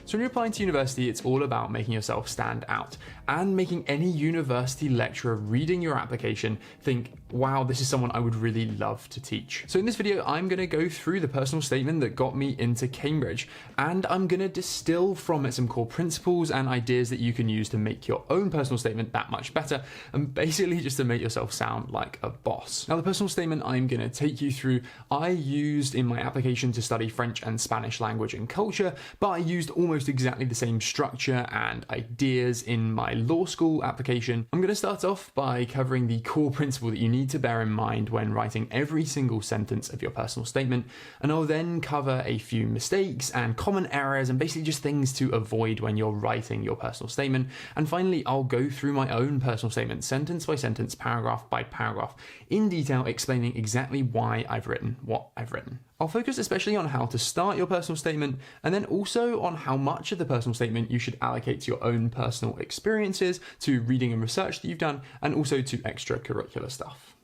So when you're applying to university, it's all about making yourself stand out and making any university lecturer reading your application think, wow, this is someone I would really love to teach. So in this video, I'm going to go through the personal statement that got me into Cambridge, and I'm going to distill from it some core principles and ideas that you can use to make your own personal statement that much better, and basically just to make yourself sound like a boss. Now, the personal statement I'm going to take you through, I used in my application to study French and Spanish language and culture, but I used almost exactly the same structure and ideas in my law school application. I'm going to start off by covering the core principle that you need to bear in mind when writing every single sentence of your personal statement, and I'll then cover a few mistakes and common errors and basically just things to avoid when you're writing your personal statement. And finally, I'll go through my own personal statement sentence by sentence, paragraph by paragraph, in detail, explaining exactly why I've written what I've written. I'll focus especially on how to start your personal statement, and then also on how much of the personal statement you should allocate to your own personal experiences, to reading and research that you've done, and also to extracurricular stuff.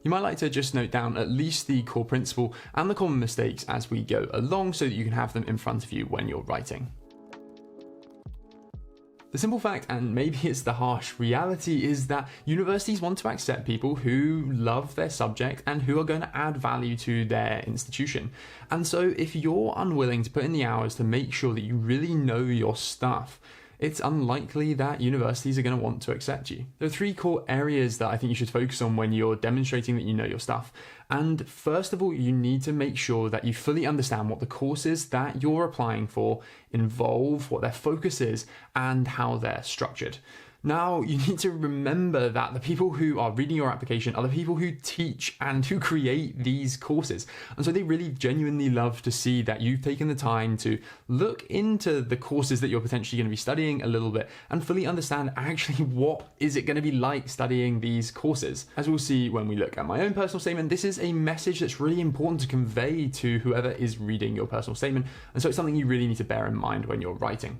You might like to just note down at least the core principle and the common mistakes as we go along so that you can have them in front of you when you're writing. The simple fact, and maybe it's the harsh reality, is that universities want to accept people who love their subject and who are going to add value to their institution. And so if you're unwilling to put in the hours to make sure that you really know your stuff, it's unlikely that universities are going to want to accept you. There are three core areas that I think you should focus on when you're demonstrating that you know your stuff. And first of all, you need to make sure that you fully understand what the courses that you're applying for involve, what their focus is, and how they're structured. Now, you need to remember that the people who are reading your application are the people who teach and who create these courses. And so they really genuinely love to see that you've taken the time to look into the courses that you're potentially going to be studying a little bit and fully understand actually what is it going to be like studying these courses. As we'll see when we look at my own personal statement, this is a message that's really important to convey to whoever is reading your personal statement. And so it's something you really need to bear in mind when you're writing.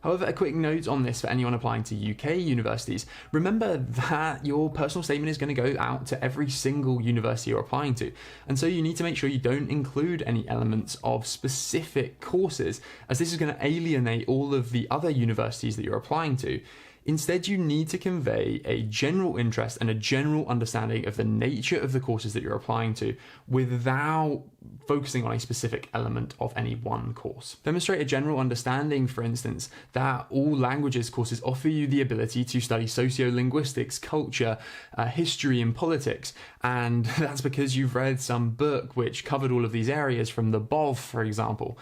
However, a quick note on this for anyone applying to UK universities, remember that your personal statement is going to go out to every single university you're applying to. And so you need to make sure you don't include any elements of specific courses, as this is going to alienate all of the other universities that you're applying to. Instead, you need to convey a general interest and a general understanding of the nature of the courses that you're applying to without focusing on a specific element of any one course. Demonstrate a general understanding, for instance, that all languages courses offer you the ability to study sociolinguistics, culture, history, and politics. And that's because you've read some book which covered all of these areas, from the BOV, for example.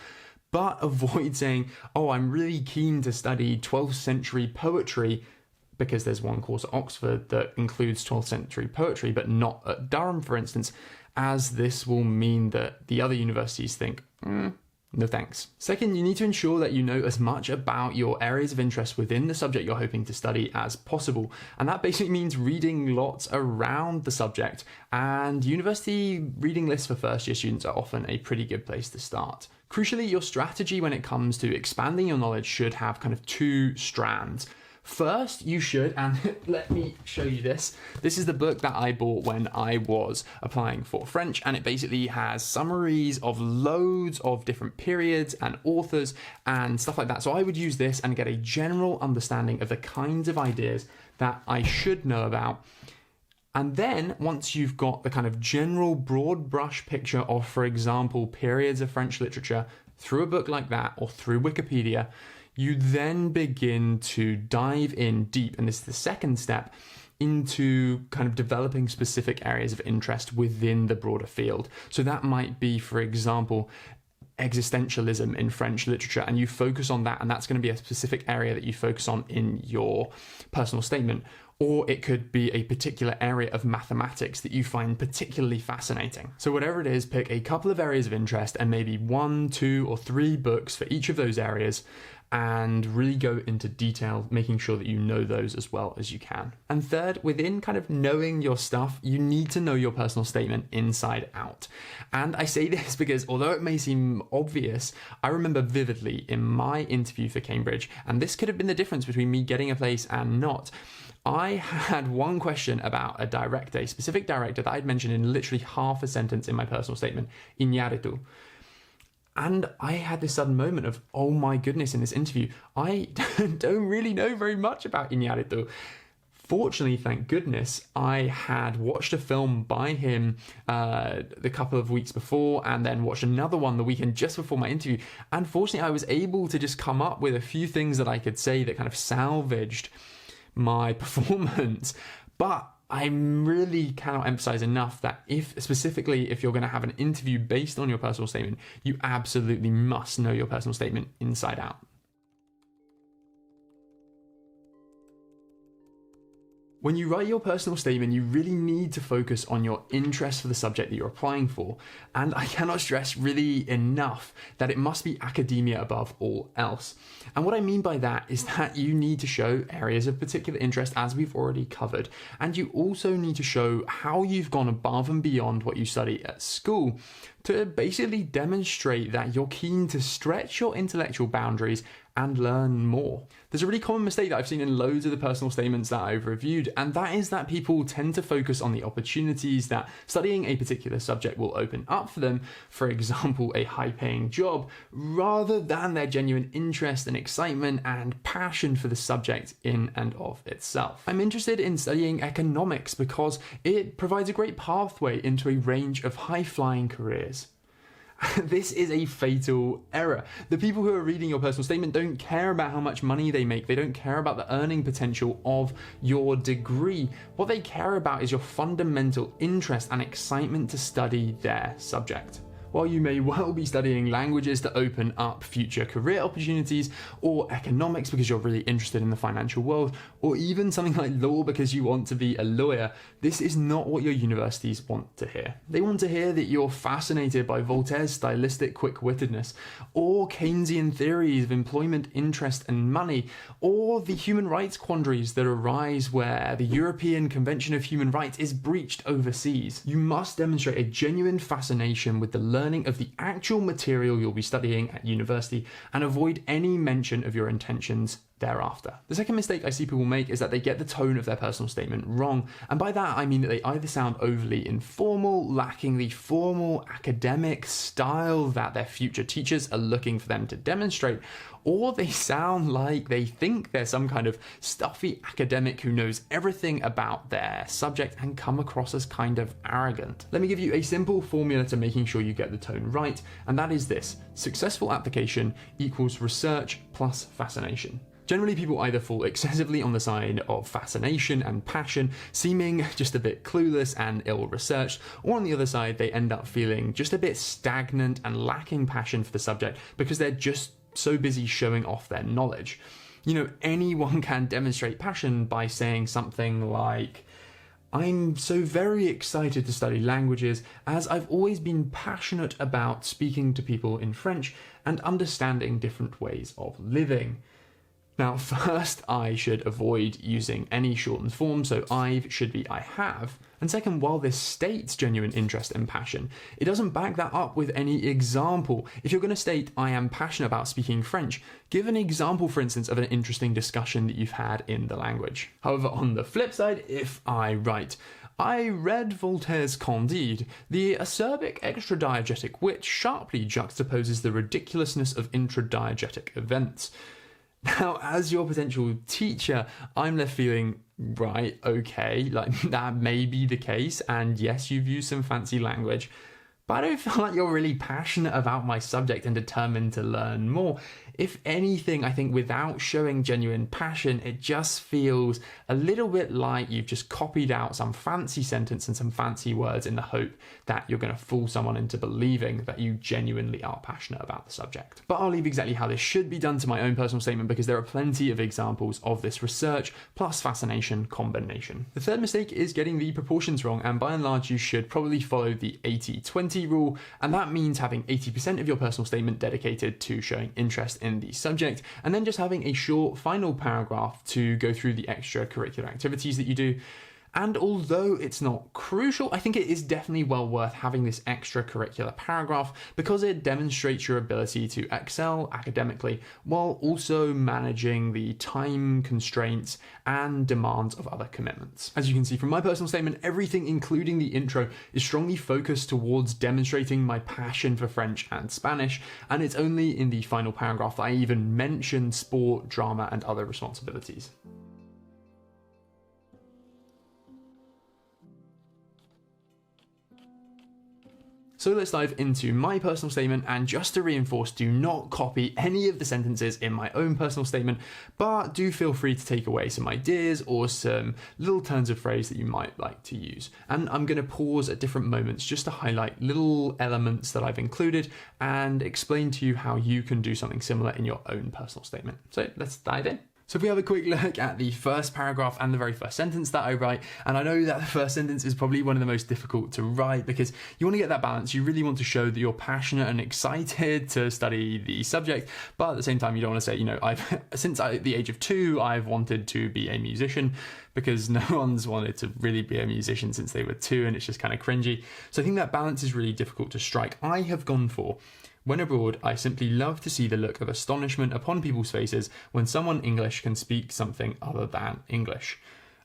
But avoid saying, oh, I'm really keen to study 12th century poetry, because there's one course at Oxford that includes 12th century poetry, but not at Durham, for instance, as this will mean that the other universities think, no thanks. Second, you need to ensure that you know as much about your areas of interest within the subject you're hoping to study as possible. And that basically means reading lots around the subject. And university reading lists for first year students are often a pretty good place to start. Crucially, your strategy when it comes to expanding your knowledge should have kind of two strands. First, you should, and let me show you this. This is the book that I bought when I was applying for French, and it basically has summaries of loads of different periods and authors and stuff like that. So I would use this and get a general understanding of the kinds of ideas that I should know about. And then once you've got the kind of general broad brush picture of, for example, periods of French literature through a book like that or through Wikipedia, you then begin to dive in deep, and this is the second step, into kind of developing specific areas of interest within the broader field. So that might be, for example, existentialism in French literature, and you focus on that, and that's going to be a specific area that you focus on in your personal statement. Or it could be a particular area of mathematics that you find particularly fascinating. So whatever it is, pick a couple of areas of interest and maybe 1, 2, or 3 books for each of those areas, and really go into detail, making sure that you know those as well as you can. And third, within kind of knowing your stuff, you need to know your personal statement inside out. And I say this because although it may seem obvious, I remember vividly in my interview for Cambridge, and this could have been the difference between me getting a place and not, I had one question about a director, a specific director that I'd mentioned in literally half a sentence in my personal statement, Iñárritu. And I had this sudden moment of, oh my goodness, in this interview, I don't really know very much about Iñárritu. Fortunately, thank goodness, I had watched a film by him the couple of weeks before, and then watched another one the weekend just before my interview. And fortunately, I was able to just come up with a few things that I could say that kind of salvaged my performance. But I really cannot emphasize enough that if you're going to have an interview based on your personal statement, you absolutely must know your personal statement inside out. When you write your personal statement, you really need to focus on your interest for the subject that you're applying for. And I cannot stress really enough that it must be academia above all else. And what I mean by that is that you need to show areas of particular interest, as we've already covered. And you also need to show how you've gone above and beyond what you study at school to basically demonstrate that you're keen to stretch your intellectual boundaries and learn more. There's a really common mistake that I've seen in loads of the personal statements that I've reviewed, and that is that people tend to focus on the opportunities that studying a particular subject will open up for them, for example, a high-paying job, rather than their genuine interest and excitement and passion for the subject in and of itself. I'm interested in studying economics because it provides a great pathway into a range of high-flying careers. This is a fatal error. The people who are reading your personal statement don't care about how much money they make. They don't care about the earning potential of your degree. What they care about is your fundamental interest and excitement to study their subject. While you may well be studying languages to open up future career opportunities, or economics because you're really interested in the financial world, or even something like law because you want to be a lawyer, this is not what your universities want to hear. They want to hear that you're fascinated by Voltaire's stylistic quick-wittedness, or Keynesian theories of employment, interest, and money, or the human rights quandaries that arise where the European Convention of Human Rights is breached overseas. You must demonstrate a genuine fascination with the learning of the actual material you'll be studying at university and avoid any mention of your intentions thereafter. The second mistake I see people make is that they get the tone of their personal statement wrong, and by that I mean that they either sound overly informal, lacking the formal academic style that their future teachers are looking for them to demonstrate, or they sound like they think they're some kind of stuffy academic who knows everything about their subject and come across as kind of arrogant. Let me give you a simple formula to making sure you get the tone right, and that is this: successful application equals research plus fascination. Generally, people either fall excessively on the side of fascination and passion, seeming just a bit clueless and ill-researched, or on the other side, they end up feeling just a bit stagnant and lacking passion for the subject because they're just so busy showing off their knowledge. You know, anyone can demonstrate passion by saying something like, "I'm so very excited to study languages as I've always been passionate about speaking to people in French and understanding different ways of living." Now, first, I should avoid using any shortened form, so I've should be I have. And second, while this states genuine interest and passion, it doesn't back that up with any example. If you're going to state, "I am passionate about speaking French," give an example, for instance, of an interesting discussion that you've had in the language. However, on the flip side, if I write, "I read Voltaire's Candide. The acerbic extradiegetic wit sharply juxtaposes the ridiculousness of intradiegetic events." Now, as your potential teacher, I'm left feeling, right, okay, like that may be the case, and yes, you've used some fancy language, but I don't feel like you're really passionate about my subject and determined to learn more. If anything, I think without showing genuine passion, it just feels a little bit like you've just copied out some fancy sentence and some fancy words in the hope that you're going to fool someone into believing that you genuinely are passionate about the subject. But I'll leave exactly how this should be done to my own personal statement because there are plenty of examples of this research plus fascination combination. The third mistake is getting the proportions wrong, and by and large you should probably follow the 80-20 rule, and that means having 80% of your personal statement dedicated to showing interest in the subject, and then just having a short final paragraph to go through the extracurricular activities that you do. And although it's not crucial, I think it is definitely well worth having this extracurricular paragraph because it demonstrates your ability to excel academically while also managing the time constraints and demands of other commitments. As you can see from my personal statement, everything including the intro is strongly focused towards demonstrating my passion for French and Spanish, and it's only in the final paragraph that I even mention sport, drama, and other responsibilities. So let's dive into my personal statement, and just to reinforce, do not copy any of the sentences in my own personal statement, but do feel free to take away some ideas or some little turns of phrase that you might like to use. And I'm going to pause at different moments just to highlight little elements that I've included and explain to you how you can do something similar in your own personal statement. So let's dive in. So if we have a quick look at the first paragraph and the very first sentence that I write, and I know that the first sentence is probably one of the most difficult to write because you want to get that balance. You really want to show that you're passionate and excited to study the subject, but at the same time, you don't want to say, since the age of 2, I've wanted to be a musician, because no one's wanted to really be a musician since they were 2, and it's just kind of cringy. So I think that balance is really difficult to strike. I have gone for, when abroad, I simply love to see the look of astonishment upon people's faces when someone English can speak something other than English.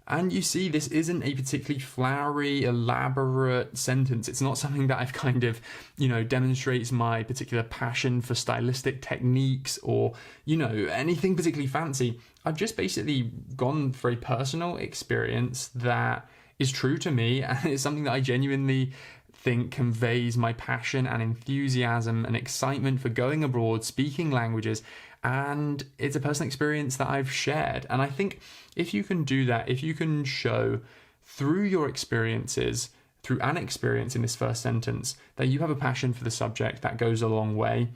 And you see, this isn't a particularly flowery, elaborate sentence. It's not something that I've kind of, demonstrates my particular passion for stylistic techniques or, anything particularly fancy. I've just basically gone for a personal experience that is true to me, and it's something that I genuinely think conveys my passion and enthusiasm and excitement for going abroad, speaking languages, and it's a personal experience that I've shared. And I think if you can do that, if you can show through your experiences, through an experience in this first sentence, that you have a passion for the subject, that goes a long way.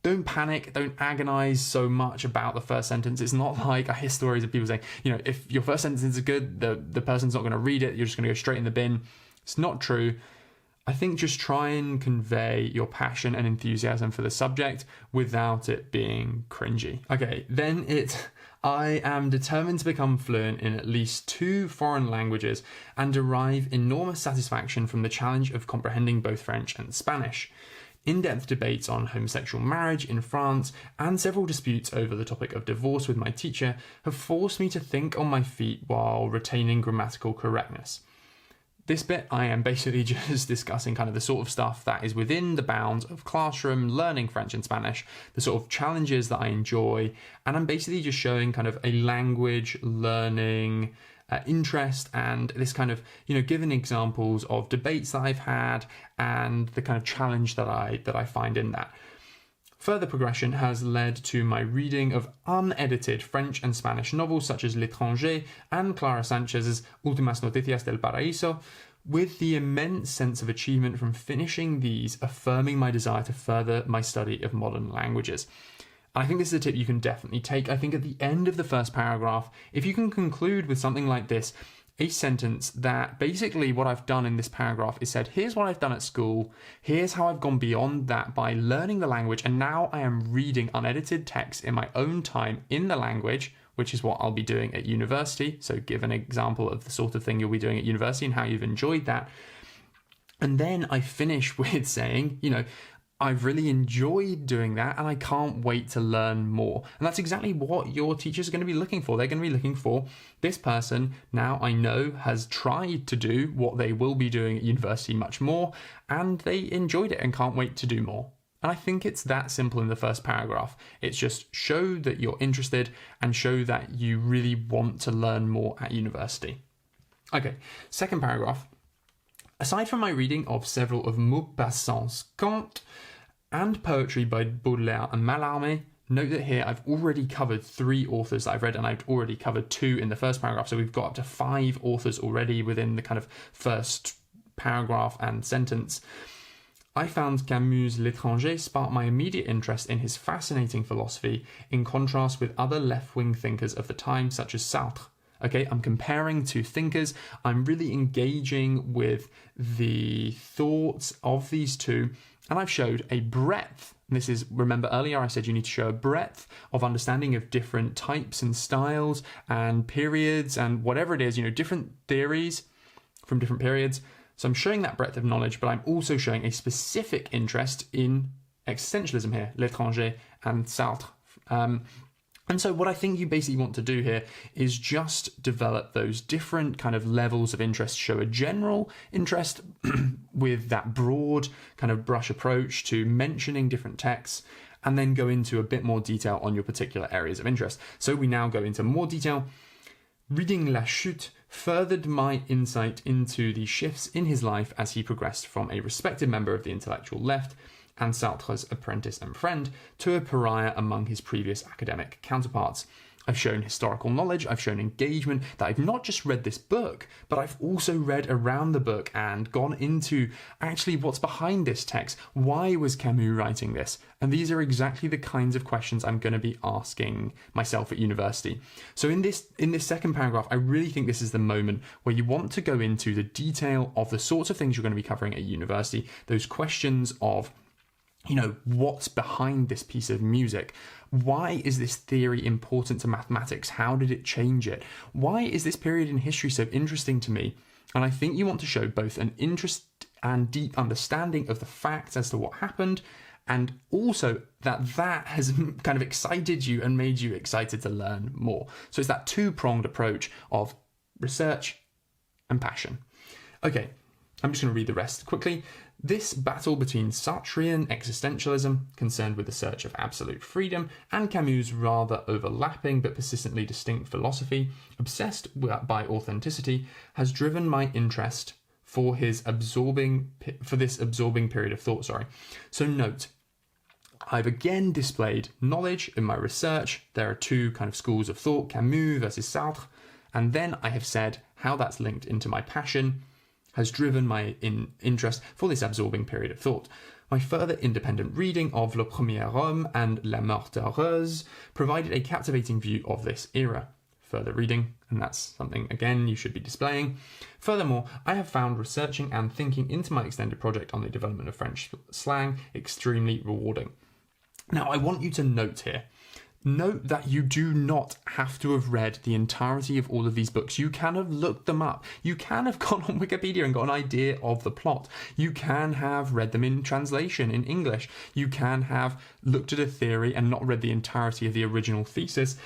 Don't panic, don't agonize so much about the first sentence. It's not like I hear stories of people saying, if your first sentence is good, the person's not going to read it, you're just going to go straight in the bin. It's not true. I think just try and convey your passion and enthusiasm for the subject without it being cringy. Okay, then I am determined to become fluent in at least 2 foreign languages and derive enormous satisfaction from the challenge of comprehending both French and Spanish. In-depth debates on homosexual marriage in France and several disputes over the topic of divorce with my teacher have forced me to think on my feet while retaining grammatical correctness. This bit, I am basically just discussing kind of the sort of stuff that is within the bounds of classroom learning French and Spanish, the sort of challenges that I enjoy, and I'm basically just showing kind of a language learning interest and this kind of, giving examples of debates that I've had and the kind of challenge that I find in that. Further progression has led to my reading of unedited French and Spanish novels such as L'Étranger and Clara Sanchez's Últimas Noticias del Paraíso, with the immense sense of achievement from finishing these affirming my desire to further my study of modern languages. I think this is a tip you can definitely take. I think at the end of the first paragraph, if you can conclude with something like this, a sentence that basically what I've done in this paragraph is said, here's what I've done at school, here's how I've gone beyond that by learning the language, and now I am reading unedited text in my own time in the language, which is what I'll be doing at university. So give an example of the sort of thing you'll be doing at university and how you've enjoyed that. And then I finish with saying, I've really enjoyed doing that and I can't wait to learn more. And that's exactly what your teachers are going to be looking for. They're going to be looking for this person, now I know, has tried to do what they will be doing at university much more, and they enjoyed it and can't wait to do more. And I think it's that simple in the first paragraph. It's just show that you're interested and show that you really want to learn more at university. Okay, second paragraph. Aside from my reading of several of Maupassant's Contes and poetry by Baudelaire and Mallarmé, note that here I've already covered 3 authors that I've read, and I've already covered 2 in the first paragraph, so we've got up to 5 authors already within the kind of first paragraph and sentence. I found Camus' L'Étranger sparked my immediate interest in his fascinating philosophy, in contrast with other left-wing thinkers of the time, such as Sartre. Okay, I'm comparing 2 thinkers. I'm really engaging with the thoughts of these 2, and I've showed a breadth. This is, remember earlier I said you need to show a breadth of understanding of different types and styles and periods and whatever it is, different theories. from different periods. So I'm showing that breadth of knowledge, but I'm also showing a specific interest in existentialism here, L'étranger and Sartre. And so what I think you basically want to do here is just develop those different kind of levels of interest, show a general interest with that broad kind of brush approach to mentioning different texts, and then go into a bit more detail on your particular areas of interest. So we now go into more detail. Reading La Chute furthered my insight into the shifts in his life as he progressed from a respected member of the intellectual left and Sartre's apprentice and friend to a pariah among his previous academic counterparts. I've shown historical knowledge, I've shown engagement, that I've not just read this book, but I've also read around the book and gone into actually what's behind this text. Why was Camus writing this? And these are exactly the kinds of questions I'm going to be asking myself at university. So in this second paragraph, I really think this is the moment where you want to go into the detail of the sorts of things you're going to be covering at university, those questions of, you know, what's behind this piece of music? Why is this theory important to mathematics? How did it change it? Why is this period in history so interesting to me? And I think you want to show both an interest and deep understanding of the facts as to what happened, and also that has kind of excited you and made you excited to learn more. So it's that two-pronged approach of research and passion. Okay, I'm just going to read the rest quickly. This battle between Sartrean existentialism, concerned with the search of absolute freedom, and Camus' rather overlapping but persistently distinct philosophy, obsessed by authenticity, has driven my interest for this absorbing period of thought. So note, I've again displayed knowledge in my research. There are two kind of schools of thought, Camus versus Sartre, and then I have said how that's linked into my passion, has driven my interest for this absorbing period of thought. My further independent reading of Le Premier Homme and La Mort Heureuse provided a captivating view of this era. Further reading, and that's something, again, you should be displaying. Furthermore, I have found researching and thinking into my extended project on the development of French slang extremely rewarding. Now, I want you to note here, note that you do not have to have read the entirety of all of these books. You can have looked them up. You can have gone on Wikipedia and got an idea of the plot. You can have read them in translation in English. You can have looked at a theory and not read the entirety of the original thesis,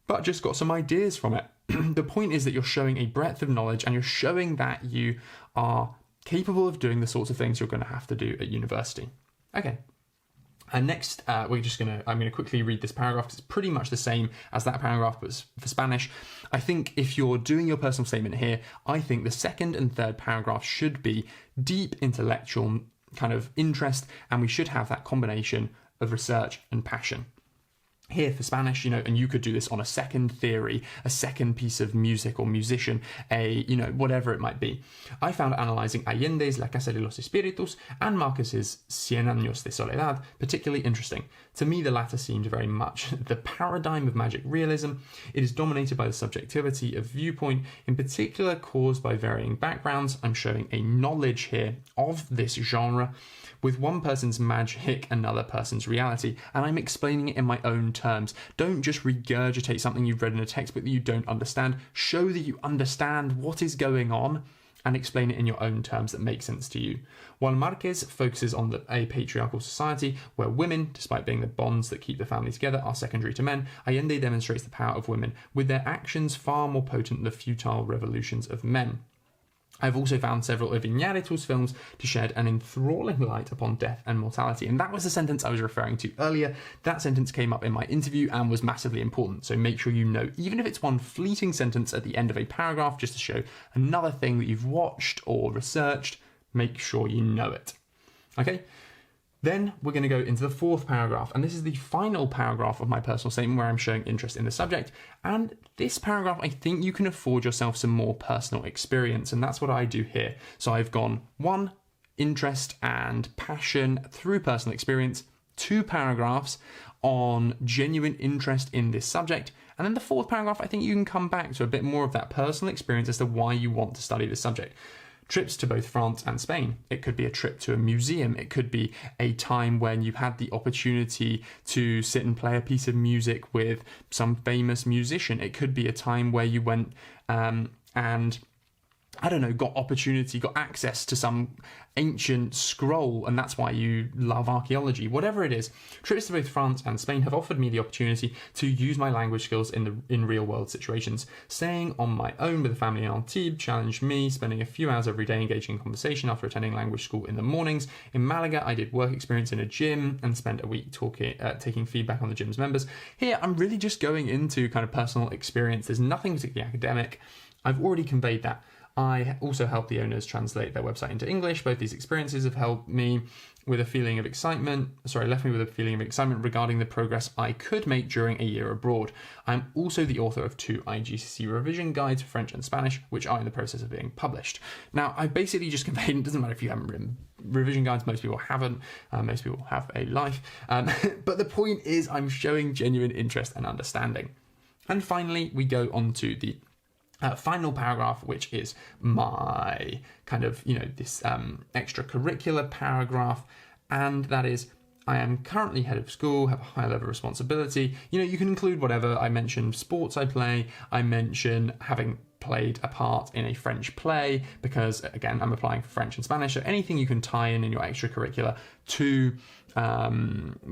but just got some ideas from it. The point is that you're showing a breadth of knowledge and you're showing that you are capable of doing the sorts of things you're going to have to do at university. Okay. And next, I'm going to quickly read this paragraph. It's pretty much the same as that paragraph, but for Spanish. I think if you're doing your personal statement here, I think the second and third paragraph should be deep intellectual kind of interest, and we should have that combination of research and passion. Here for Spanish, and you could do this on a second theory, a second piece of music or musician, whatever it might be. I found analysing Allende's La Casa de los Espíritus and Marquez's Cien Años de Soledad particularly interesting. To me, the latter seemed very much the paradigm of magic realism. It is dominated by the subjectivity of viewpoint, in particular caused by varying backgrounds. I'm showing a knowledge here of this genre, with one person's magic, another person's reality, and I'm explaining it in my own terms. Don't just regurgitate something you've read in a textbook that you don't understand. Show that you understand what is going on and explain it in your own terms that make sense to you. While Marquez focuses on a patriarchal society where women, despite being the bonds that keep the family together, are secondary to men, Allende demonstrates the power of women, with their actions far more potent than the futile revolutions of men. I've also found several of Iñárritu's films to shed an enthralling light upon death and mortality. And that was the sentence I was referring to earlier. That sentence came up in my interview and was massively important. So make sure you know, even if it's one fleeting sentence at the end of a paragraph, just to show another thing that you've watched or researched, make sure you know it. Okay? Then we're going to go into the fourth paragraph, and this is the final paragraph of my personal statement where I'm showing interest in the subject. And this paragraph, I think you can afford yourself some more personal experience, and that's what I do here. So I've gone 1, interest and passion through personal experience, 2 paragraphs on genuine interest in this subject, and then the fourth paragraph, I think you can come back to a bit more of that personal experience as to why you want to study this subject. Trips to both France and Spain. It could be a trip to a museum. It could be a time when you had the opportunity to sit and play a piece of music with some famous musician. It could be a time where you went and I don't know, got access to some ancient scroll, and that's why you love archaeology. Whatever it is, trips to both France and Spain have offered me the opportunity to use my language skills in real world situations. Staying on my own with a family in Antibes challenged me, spending a few hours every day engaging in conversation after attending language school in the mornings. In Malaga, I did work experience in a gym and spent a week taking feedback on the gym's members. Here, I'm really just going into kind of personal experience. There's nothing particularly academic. I've already conveyed that. I also help the owners translate their website into English. Both these experiences have left me with a feeling of excitement regarding the progress I could make during a year abroad. I'm also the author of 2 IGCSE revision guides for French and Spanish, which are in the process of being published. Now, I basically just conveyed, it doesn't matter if you haven't written revision guides, most people haven't, most people have a life, but the point is I'm showing genuine interest and understanding. And finally, we go on to the final paragraph, which is my kind of, this extracurricular paragraph, and that is, I am currently head of school, have a high level of responsibility. You can include whatever. I mentioned sports I play, I mention having played a part in a French play, because again, I'm applying for French and Spanish, so anything you can tie in your extracurricular to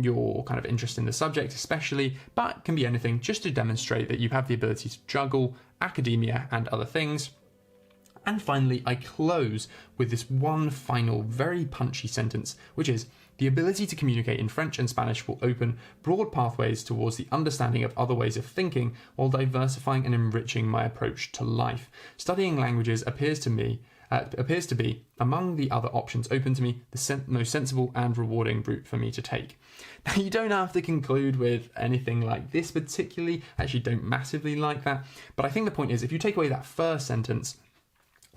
your kind of interest in the subject especially, but can be anything just to demonstrate that you have the ability to juggle academia and other things. And finally, I close with this one final very punchy sentence, which is, the ability to communicate in French and Spanish will open broad pathways towards the understanding of other ways of thinking while diversifying and enriching my approach to life. Studying languages appears to be, among the other options open to me, the most sensible and rewarding route for me to take. Now, you don't have to conclude with anything like this particularly. I actually don't massively like that. But I think the point is, if you take away that first sentence,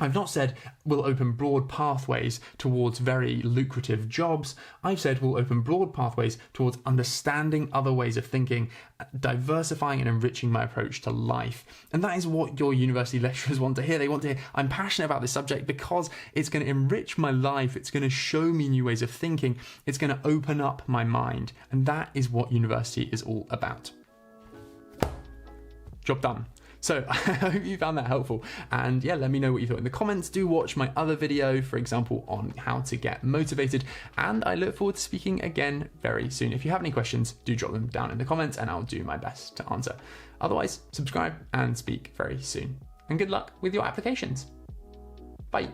I've not said we'll open broad pathways towards very lucrative jobs. I've said we'll open broad pathways towards understanding other ways of thinking, diversifying and enriching my approach to life. And that is what your university lecturers want to hear. They want to hear, I'm passionate about this subject because it's going to enrich my life. It's going to show me new ways of thinking. It's going to open up my mind. And that is what university is all about. Job done. So I hope you found that helpful, and yeah, let me know what you thought in the comments. Do watch my other video, for example, on how to get motivated, and I look forward to speaking again very soon. If you have any questions, do drop them down in the comments and I'll do my best to answer. Otherwise, subscribe and speak very soon. And good luck with your applications. Bye.